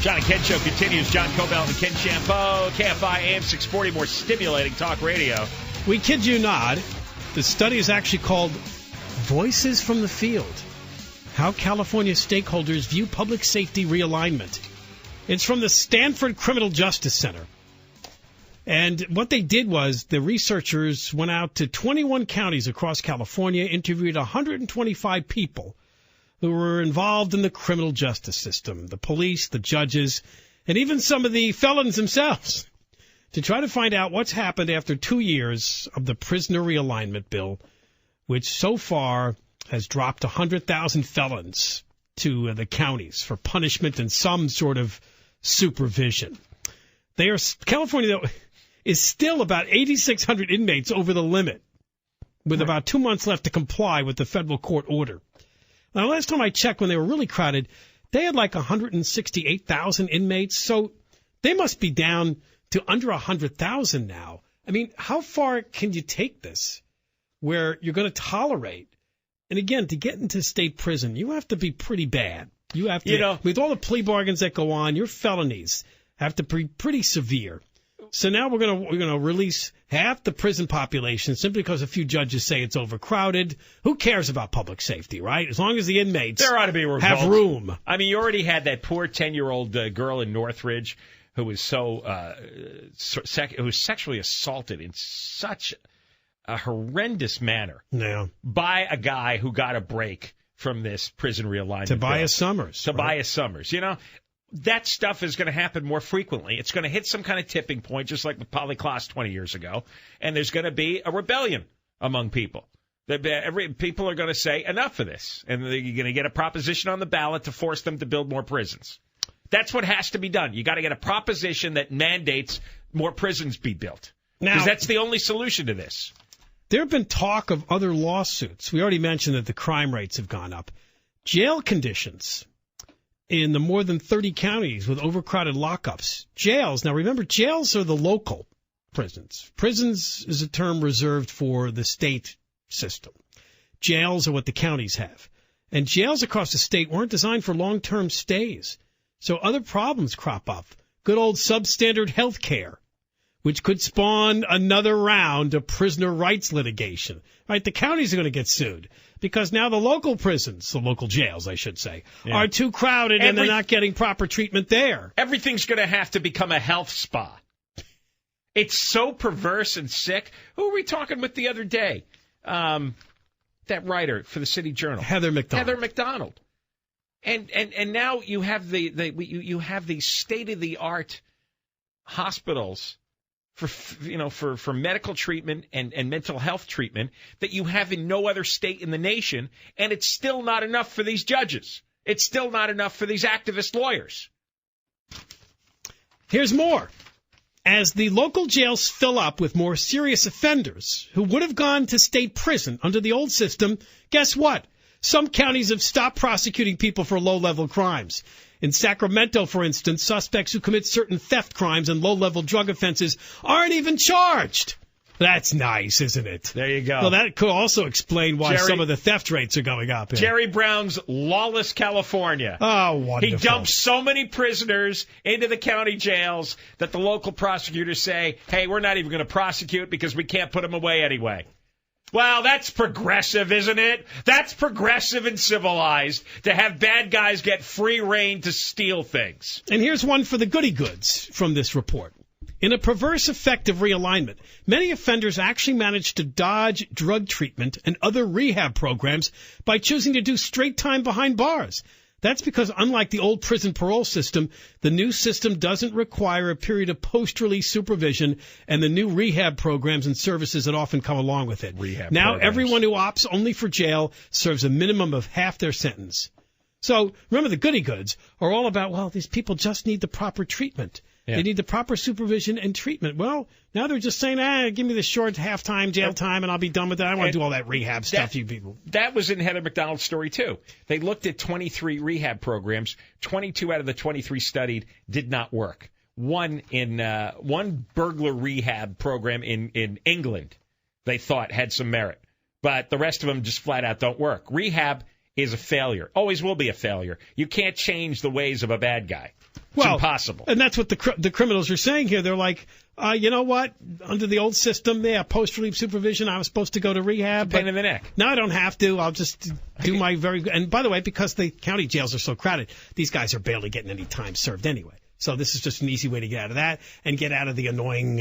John and Ken Show continues. John Cobell and Ken Champeau, KFI AM 640, more stimulating talk radio. We kid you not, the study is actually called Voices from the Field, How California Stakeholders View Public Safety Realignment. It's from the Stanford Criminal Justice Center. And what they did was the researchers went out to 21 counties across California, interviewed 125 people who were involved in the criminal justice system, the police, the judges, and even some of the felons themselves, to try to find out what's happened after 2 years of the prisoner realignment bill, which so far has dropped 100,000 felons to the counties for punishment and some sort of supervision. California, though, is still about 8,600 inmates over the limit, with about 2 months left to comply with the federal court order. Now, last time I checked, when they were really crowded, they had like 168,000 inmates, so they must be down to under 100,000 now. I mean, how far can you take this where you're going to tolerate? And again, to get into state prison, you have to be pretty bad. You have to, with all the plea bargains that go on, your felonies have to be pretty severe. So now we're gonna release half the prison population simply because a few judges say it's overcrowded. Who cares about public safety, right? As long as the inmates there ought to be have room. I mean, you already had that poor 10-year-old girl in Northridge who was who was sexually assaulted in such a horrendous manner by a guy who got a break from this prison realignment. Tobias Summers. Tobias Summers. You know, that stuff is going to happen more frequently. It's going to hit some kind of tipping point, just like with Polly Klaas 20 years ago, and there's going to be a rebellion among people. People are going to say, enough of this, and you're going to get a proposition on the ballot to force them to build more prisons. That's what has to be done. You got to get a proposition that mandates more prisons be built, because that's the only solution to this. There have been talk of other lawsuits. We already mentioned that the crime rates have gone up. Jail conditions in the more than 30 counties with overcrowded lockups. Jails. Now, remember, jails are the local prisons. Prisons is a term reserved for the state system. Jails are what the counties have. And jails across the state weren't designed for long-term stays. So other problems crop up. Good old substandard health care, which could spawn another round of prisoner rights litigation. Right? The counties are going to get sued because now the local prisons, the local jails, I should say, are too crowded and they're not getting proper treatment there. Everything's going to have to become a health spa. It's so perverse and sick. Who were we talking with the other day? That writer for the City Journal, Heather McDonald. And now you have you have these state-of-the-art hospitals for medical treatment and mental health treatment that you have in no other state in the nation, and it's still not enough for these judges. It's still not enough for these activist lawyers. Here's more. As the local jails fill up with more serious offenders who would have gone to state prison under the old system, guess what? Some counties have stopped prosecuting people for low-level crimes. In Sacramento, for instance, suspects who commit certain theft crimes and low-level drug offenses aren't even charged. That's nice, isn't it? There you go. Well, that could also explain why some of the theft rates are going up. Here. Jerry Brown's lawless California. Oh, wonderful. He dumps so many prisoners into the county jails that the local prosecutors say, hey, we're not even going to prosecute because we can't put them away anyway. Well, that's progressive, isn't it? That's progressive and civilized to have bad guys get free rein to steal things. And here's one for the goody goods from this report. In a perverse effect of realignment, many offenders actually manage to dodge drug treatment and other rehab programs by choosing to do straight time behind bars. That's because, unlike the old prison parole system, the new system doesn't require a period of post-release supervision and the new rehab programs and services that often come along with it. Everyone who opts only for jail serves a minimum of half their sentence. So, remember, the goody goods are all about, well, these people just need the proper treatment. Yeah. They need the proper supervision and treatment. Well, now they're just saying, give me the short half-time jail time and I'll be done with that. I don't want to do all that rehab stuff, you people. That was in Heather McDonald's story, too. They looked at 23 rehab programs. 22 out of the 23 studied did not work. One burglar rehab program in England they thought had some merit. But the rest of them just flat out don't work. Rehab is a failure. Always will be a failure. You can't change the ways of a bad guy. It's impossible. And that's what the criminals are saying here. They're like, you know what? Under the old system, post-relief supervision, I was supposed to go to rehab. It's a pain in the neck. No, I don't have to. I'll just do my and by the way, because the county jails are so crowded, these guys are barely getting any time served anyway. So this is just an easy way to get out of that and get out of the annoying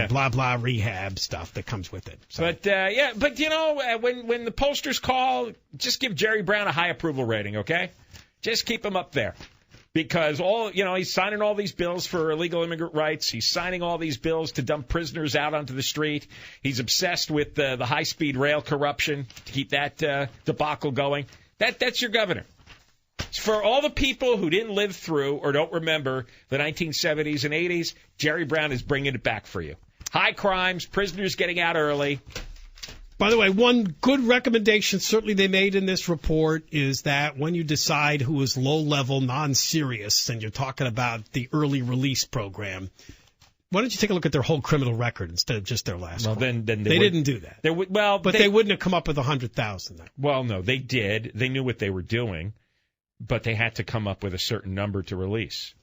blah, blah rehab stuff that comes with it. So. But you know, when the pollsters call, just give Jerry Brown a high approval rating, okay? Just keep him up there. Because he's signing all these bills for illegal immigrant rights. He's signing all these bills to dump prisoners out onto the street. He's obsessed with the high-speed rail corruption to keep that debacle going. That's your governor. For all the people who didn't live through or don't remember the 1970s and 80s, Jerry Brown is bringing it back for you. High crimes, prisoners getting out early. By the way, one good recommendation certainly they made in this report is that when you decide who is low-level, non-serious, and you're talking about the early release program, why don't you take a look at their whole criminal record instead of just their last one? Then they didn't do that. They wouldn't have come up with 100,000. Well, no, they did. They knew what they were doing, but they had to come up with a certain number to release.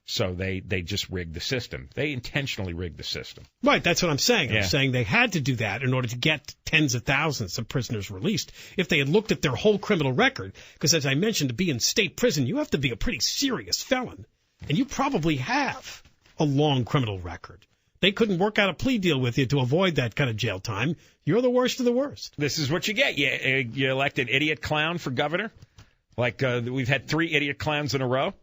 So they just rigged the system. They intentionally rigged the system. Right, that's what I'm saying. Yeah. I'm saying they had to do that in order to get tens of thousands of prisoners released. If they had looked at their whole criminal record, because as I mentioned, to be in state prison, you have to be a pretty serious felon. And you probably have a long criminal record. They couldn't work out a plea deal with you to avoid that kind of jail time. You're the worst of the worst. This is what you get. You elect an idiot clown for governor. Like we've had 3 idiot clowns in a row.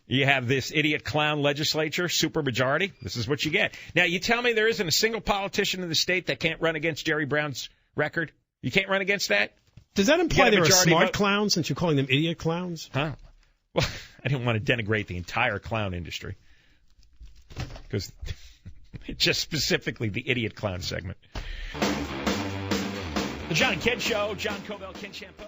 You have this idiot clown legislature, supermajority. This is what you get. Now, you tell me there isn't a single politician in the state that can't run against Jerry Brown's record? You can't run against that? Does that imply they're a smart clown since you're calling them idiot clowns? Huh? Well, I didn't want to denigrate the entire clown industry. Because just specifically the idiot clown segment. The John and Ken Show, John Cobell, Ken Shampoo.